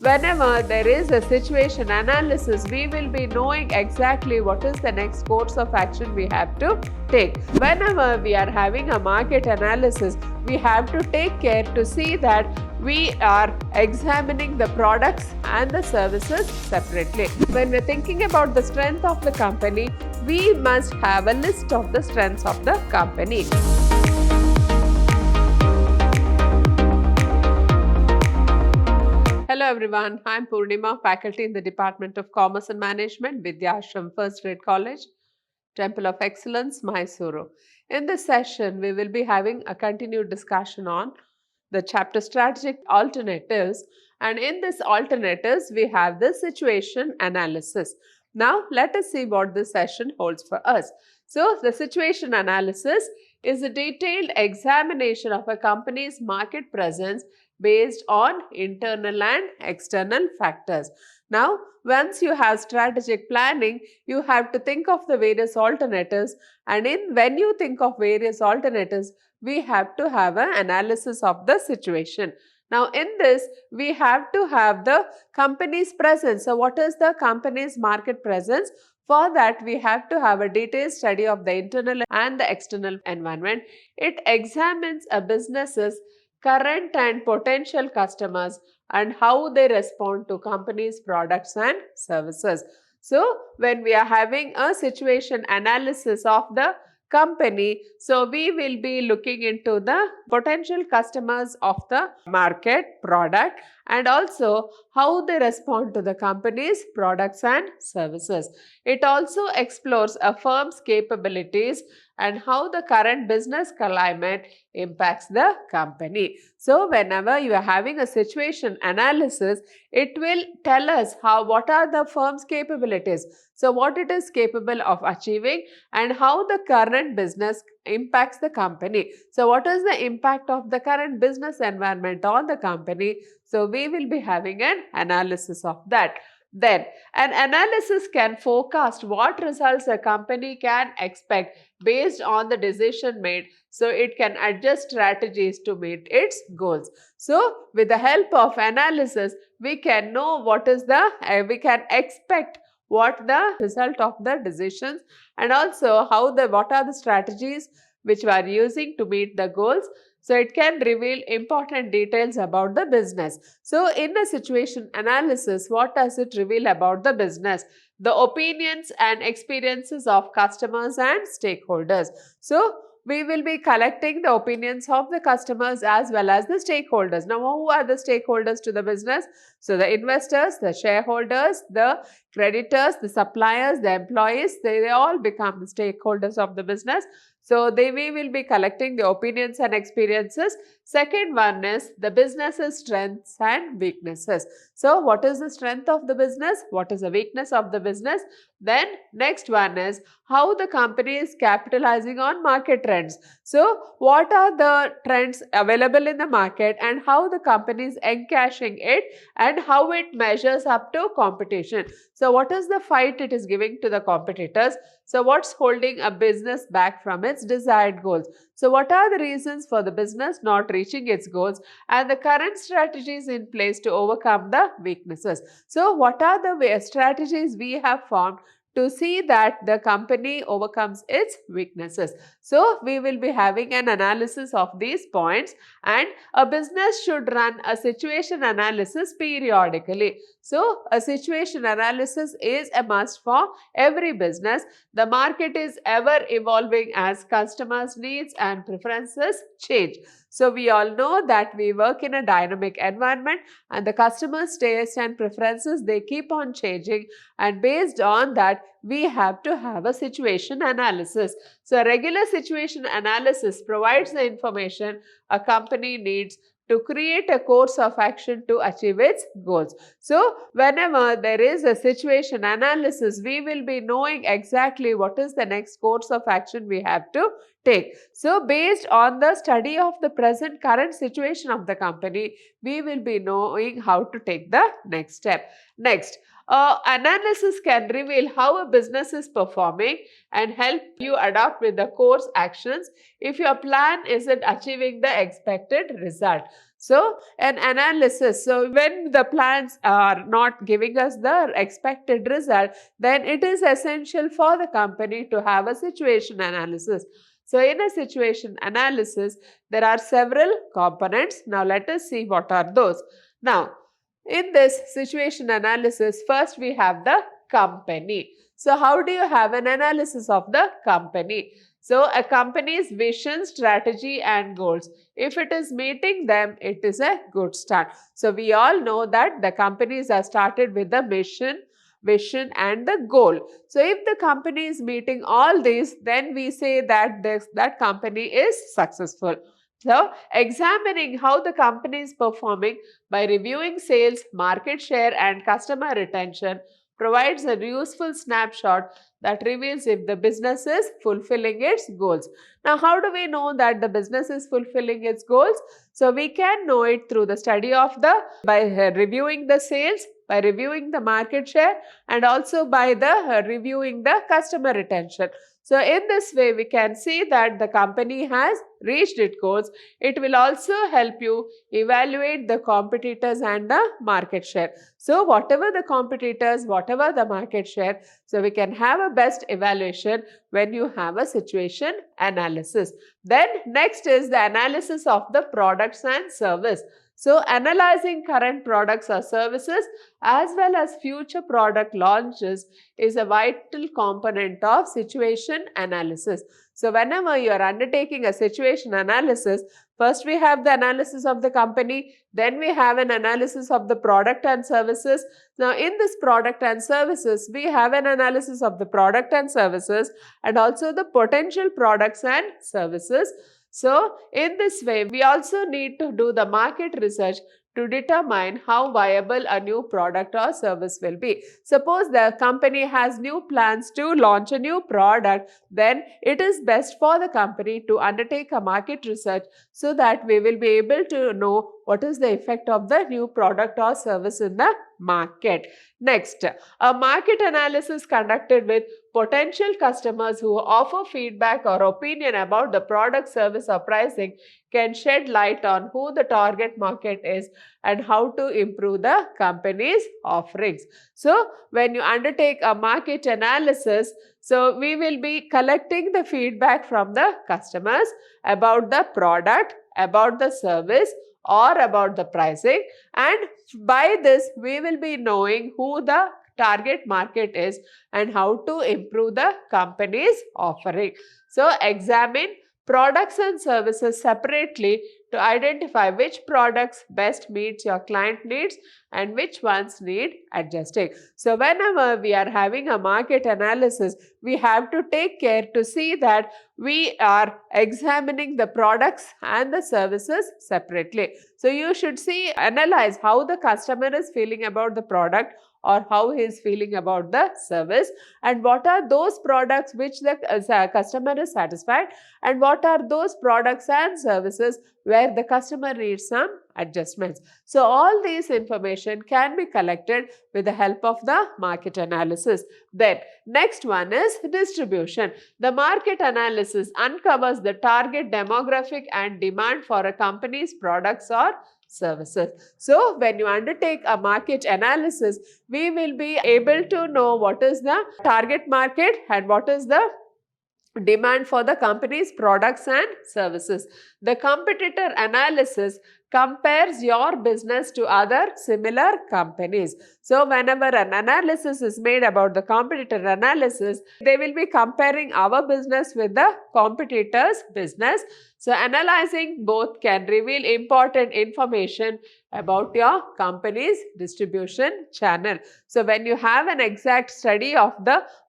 whenever there is a situation analysis, we will be knowing exactly what is the next course of action we have to take. Whenever we are having a market analysis, we have to take care to see that we are examining the products and the services separately. When we're thinking about the strength of the company, we must have a list of the strengths of the company. Hello everyone, I'm Purnima, faculty in the Department of Commerce and Management, Vidhyaashram First Grade College, Temple of Excellence, MYSURU. In this session, we will be having a continued discussion on the chapter Strategic Alternatives, and in this alternatives, we have the situation analysis. Now, let us see what this session holds for us. So, the situation analysis is a detailed examination of a company's market presence based on internal and external factors. Now, once you have strategic planning, you have to think of the various alternatives, and when you think of various alternatives, we have to have an analysis of the situation. Now, in this, we have to have the company's presence. So, what is the company's market presence? For that, we have to have a detailed study of the internal and the external environment. It examines a business's current and potential customers and how they respond to companies' products and services. So, when we are having a situation analysis of the company, so we will be looking into the potential customers of the market product and also how they respond to the company's products and services. It also explores a firm's capabilities and how the current business climate impacts the company. So, whenever you are having a situation analysis, it will tell us what are the firm's capabilities. So, what it is capable of achieving and how the current business impacts the company. So, what is the impact of the current business environment on the company? So, we will be having an analysis of that. Then, an analysis can forecast what results a company can expect based on the decision made. So, it can adjust strategies to meet its goals. So, with the help of analysis, we can know what is we can expect what the result of the decisions and also what are the strategies which we are using to meet the goals. So, it can reveal important details about the business. So, in a situation analysis, what does it reveal about the business? The opinions and experiences of customers and stakeholders. So, we will be collecting the opinions of the customers as well as the stakeholders. Now, who are the stakeholders to the business? So, the investors, the shareholders, the creditors, the suppliers, the employees, they all become the stakeholders of the business. So, we will be collecting the opinions and experiences. Second one is the business's strengths and weaknesses. So, what is the strength of the business? What is the weakness of the business? Then, next one is how the company is capitalizing on market trends. So, what are the trends available in the market and how the company is encashing it and how it measures up to competition. So, what is the fight it is giving to the competitors? So, what's holding a business back from its desired goals? So, what are the reasons for the business not reaching its goals and the current strategies in place to overcome the weaknesses? So, what are the strategies we have formed to see that the company overcomes its weaknesses? So, we will be having an analysis of these points, and a business should run a situation analysis periodically. So, a situation analysis is a must for every business. The market is ever evolving as customers' needs and preferences change. So, we all know that we work in a dynamic environment and the customers' tastes and preferences, they keep on changing, and based on that, we have to have a situation analysis. So, a regular situation analysis provides the information a company needs to create a course of action to achieve its goals. So, whenever there is a situation analysis, we will be knowing exactly what is the next course of action we have to take. So, based on the study of the present current situation of the company, we will be knowing how to take the next step. Next, analysis can reveal how a business is performing and help you adapt with the course actions if your plan isn't achieving the expected result. So an analysis, so when the plans are not giving us the expected result, then it is essential for the company to have a situation analysis. So in a situation analysis, there are several components. Now let us see what are those. Now, in this situation analysis, first we have the company. So how do you have an analysis of the company? So a company's vision, strategy and goals. If it is meeting them, it is a good start. So we all know that the companies are started with the mission, vision and the goal. So if the company is meeting all these, then we say that that company is successful. So examining how the company is performing by reviewing sales, market share and customer retention provides a useful snapshot that reveals if the business is fulfilling its goals. Now, how do we know that the business is fulfilling its goals? So, we can know it through the study of by reviewing the sales, by reviewing the market share and also by the reviewing the customer retention. So, in this way, we can see that the company has reached its goals. It will also help you evaluate the competitors and the market share. So, whatever the competitors, whatever the market share, so we can have a best evaluation when you have a situation analysis. Then next is the analysis of the products and service. So, analyzing current products or services as well as future product launches is a vital component of situation analysis. So, whenever you are undertaking a situation analysis, first we have the analysis of the company, then we have an analysis of the product and services. Now, in this product and services, we have an analysis of the product and services and also the potential products and services. So, in this way, we also need to do the market research to determine how viable a new product or service will be. Suppose the company has new plans to launch a new product, then it is best for the company to undertake a market research so that we will be able to know what is the effect of the new product or service in the market. Next, a market analysis conducted with potential customers who offer feedback or opinion about the product, service or pricing can shed light on who the target market is and how to improve the company's offerings. So, when you undertake a market analysis, so we will be collecting the feedback from the customers about the product, about the service or about the pricing, and by this we will be knowing who the target market is and how to improve the company's offering. So, examine products and services separately to identify which products best meets your client needs and which ones need adjusting. So, whenever we are having a market analysis, we have to take care to see that we are examining the products and the services separately. So, you should analyze how the customer is feeling about the product or how he is feeling about the service and what are those products which the customer is satisfied and what are those products and services where the customer needs some adjustments. So, all these information can be collected with the help of the market analysis. Then, next one is distribution. The market analysis uncovers the target demographic and demand for a company's products or services. So, when you undertake a market analysis, we will be able to know what is the target market and what is the demand for the company's products and services. The competitor analysis compares your business to other similar companies. So, whenever an analysis is made about the competitor analysis, they will be comparing our business with the competitor's business. So, analyzing both can reveal important information about your company's distribution channel. So, when you have an exact study of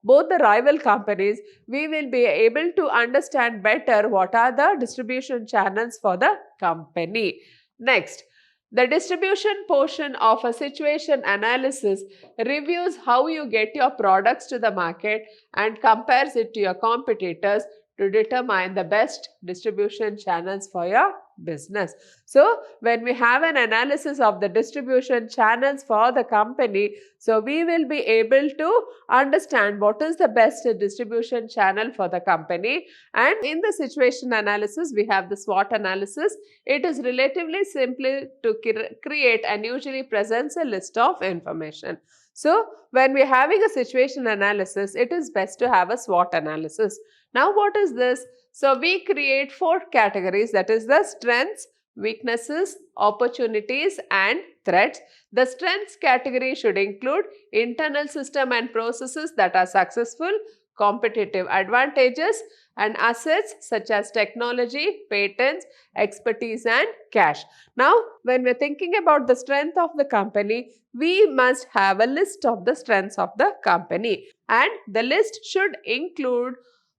both the rival companies, we will be able to understand better what are the distribution channels for the company. Next, the distribution portion of a situation analysis reviews how you get your products to the market and compares it to your competitors to determine the best distribution channels for your business. So when we have an analysis of the distribution channels for the company, so we will be able to understand what is the best distribution channel for the company. And in the situation analysis, we have the SWOT analysis. It is relatively simple to create and usually presents a list of information. So when we're having a situation analysis, it is best to have a SWOT analysis. Now what is this? So we create 4 categories, that is the strengths, weaknesses, opportunities and threats. The strengths category should include internal system and processes that are successful, competitive advantages and assets such as technology, patents, expertise and cash. Now, when we're thinking about the strength of the company, we must have a list of the strengths of the company, and the list should include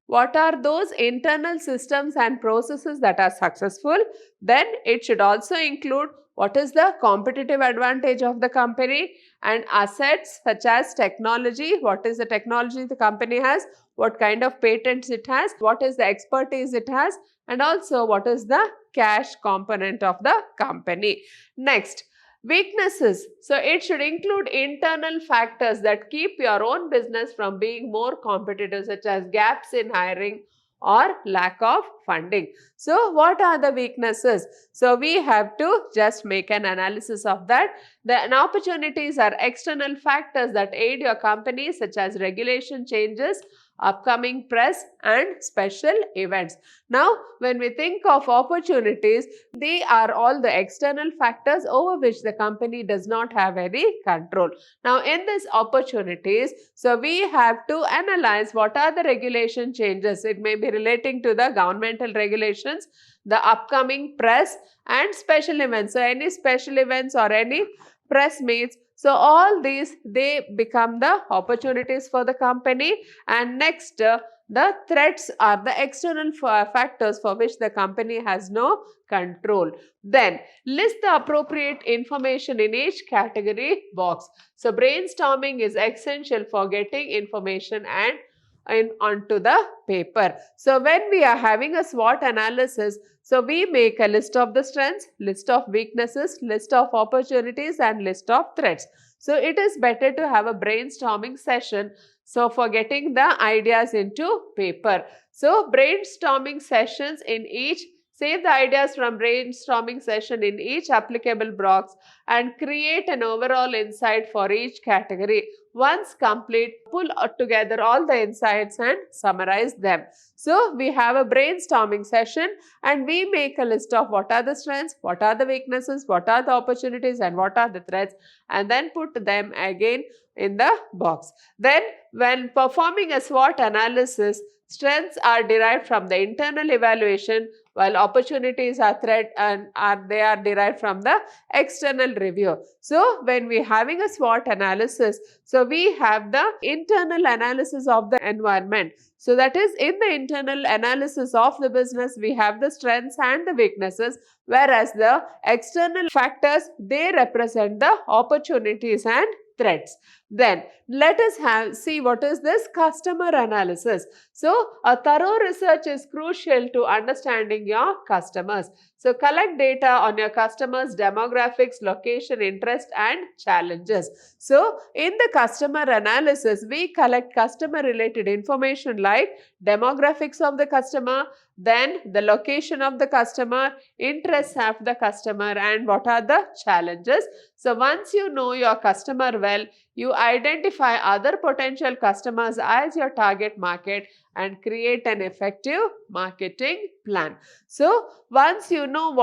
what are those internal systems and processes that are successful. Then it should also include what is the competitive advantage of the company, and assets such as technology, what is the technology the company has, what kind of patents it has, what is the expertise it has, and also what is the cash component of the company. Next, weaknesses. So it should include internal factors that keep your own business from being more competitive, such as gaps in hiring or lack of funding. So what are the weaknesses? So we have to just make an analysis of that. The opportunities are external factors that aid your company, such as regulation changes, upcoming press and special events. Now, when we think of opportunities, they are all the external factors over which the company does not have any control. Now, in these opportunities, so we have to analyze what are the regulation changes. It may be relating to the governmental regulations, the upcoming press and special events. So, any special events or any press meets. So, all these, they become the opportunities for the company. And next, the threats are the external factors for which the company has no control. Then, list the appropriate information in each category box. So, brainstorming is essential for getting information and onto the paper. So, when we are having a SWOT analysis, so we make a list of the strengths, list of weaknesses, list of opportunities and list of threats. So it is better to have a brainstorming session, so for getting the ideas into paper. So brainstorming sessions in each, save the ideas from brainstorming session in each applicable box and create an overall insight for each category. Once complete, pull together all the insights and summarize them. So we have a brainstorming session and we make a list of what are the strengths, what are the weaknesses, what are the opportunities and what are the threats, and then put them again in the box. Then when performing a SWOT analysis, strengths are derived from the internal evaluation, while opportunities are threat and they are derived from the external review. So when we are having a SWOT analysis, so we have the internal analysis of the environment. So that is, in the internal analysis of the business, we have the strengths and the weaknesses, whereas the external factors, they represent the opportunities and threats. Then let us see what is this customer analysis. So a thorough research is crucial to understanding your customers. So collect data on your customers' demographics, location, interest and challenges. So in the customer analysis, we collect customer related information like demographics of the customer, then the location of the customer, interests of the customer and what are the challenges. So once you know your customer well, you identify other potential customers as your target market and create an effective marketing plan. So once you know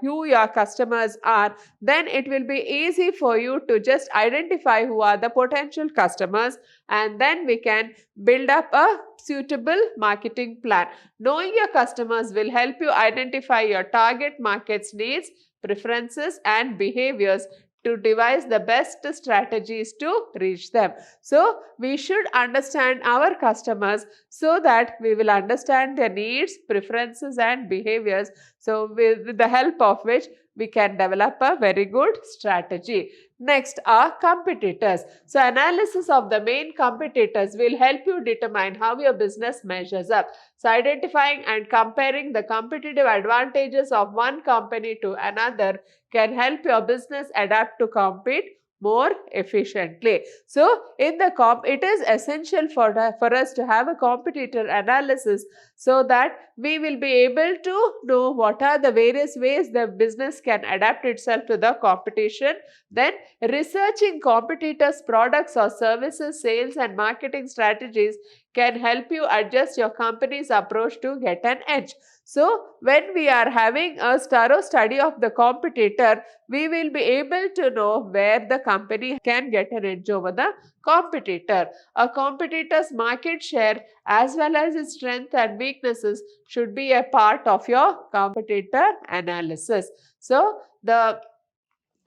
who your customers are, then it will be easy for you to just identify who are the potential customers, and then we can build up a suitable marketing plan. Knowing your customers will help you identify your target market's needs, preferences and behaviors to devise the best strategies to reach them. So we should understand our customers so that we will understand their needs, preferences and behaviors. So with the help of which we can develop a very good strategy. Next are competitors. So analysis of the main competitors will help you determine how your business measures up. So identifying and comparing the competitive advantages of one company to another can help your business adapt to compete more efficiently. So in the it is essential for us to have a competitor analysis so that we will be able to know what are the various ways the business can adapt itself to the competition. Then researching competitors' products or services, sales and marketing strategies can help you adjust your company's approach to get an edge. So, when we are having a thorough study of the competitor, we will be able to know where the company can get an edge over the competitor. A competitor's market share as well as its strengths and weaknesses should be a part of your competitor analysis. So, the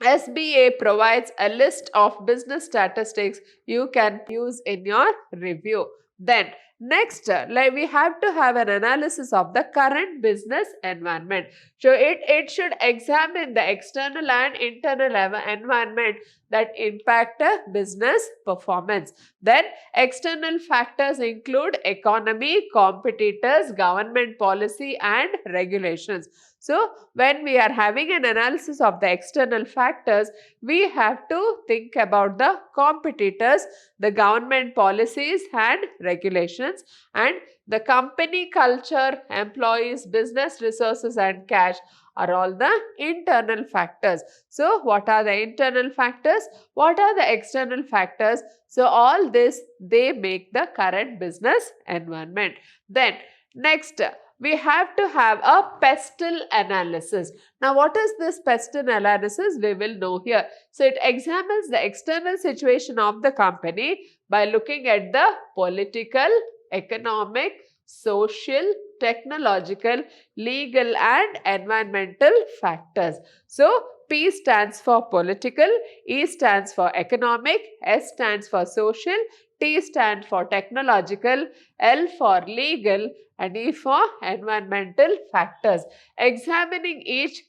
SBA provides a list of business statistics you can use in your review. Then next, we have to have an analysis of the current business environment. So it should examine the external and internal environment that impact business performance. Then external factors include economy, competitors, government policy and regulations. So when we are having an analysis of the external factors, we have to think about the competitors, the government policies and regulations, and the company culture, employees, business resources and cash are all the internal factors. So what are the internal factors? What are the external factors? So all this, they make the current business environment. Then next, we have to have a Pestle analysis. Now, what is this Pestle analysis? We will know here. So, it examines the external situation of the company by looking at the political, economic, social, technological, legal and environmental factors. So, P stands for political, E stands for economic, S stands for social, T stands for technological, L for legal and E for environmental factors. Examining each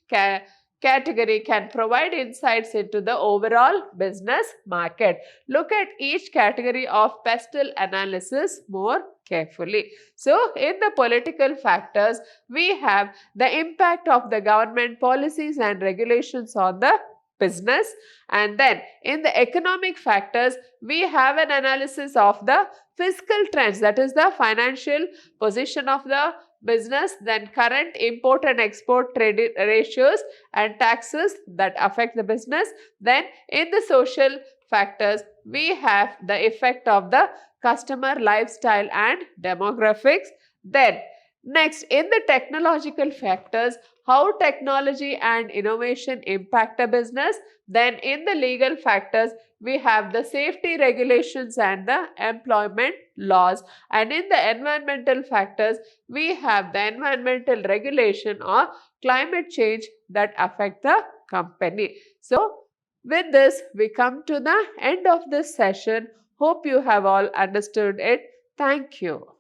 category can provide insights into the overall business market. Look at each category of Pestle analysis more carefully. So, in the political factors, we have the impact of the government policies and regulations on the business, and then in the economic factors, we have an analysis of the fiscal trends, that is the financial position of the business, then current import and export trade ratios and taxes that affect the business. Then in the social factors, we have the effect of the customer lifestyle and demographics. Then next, in the technological factors, how technology and innovation impact a business. Then in the legal factors, we have the safety regulations and the employment laws. And in the environmental factors, we have the environmental regulation or climate change that affect the company. So, with this, we come to the end of this session. Hope you have all understood it. Thank you.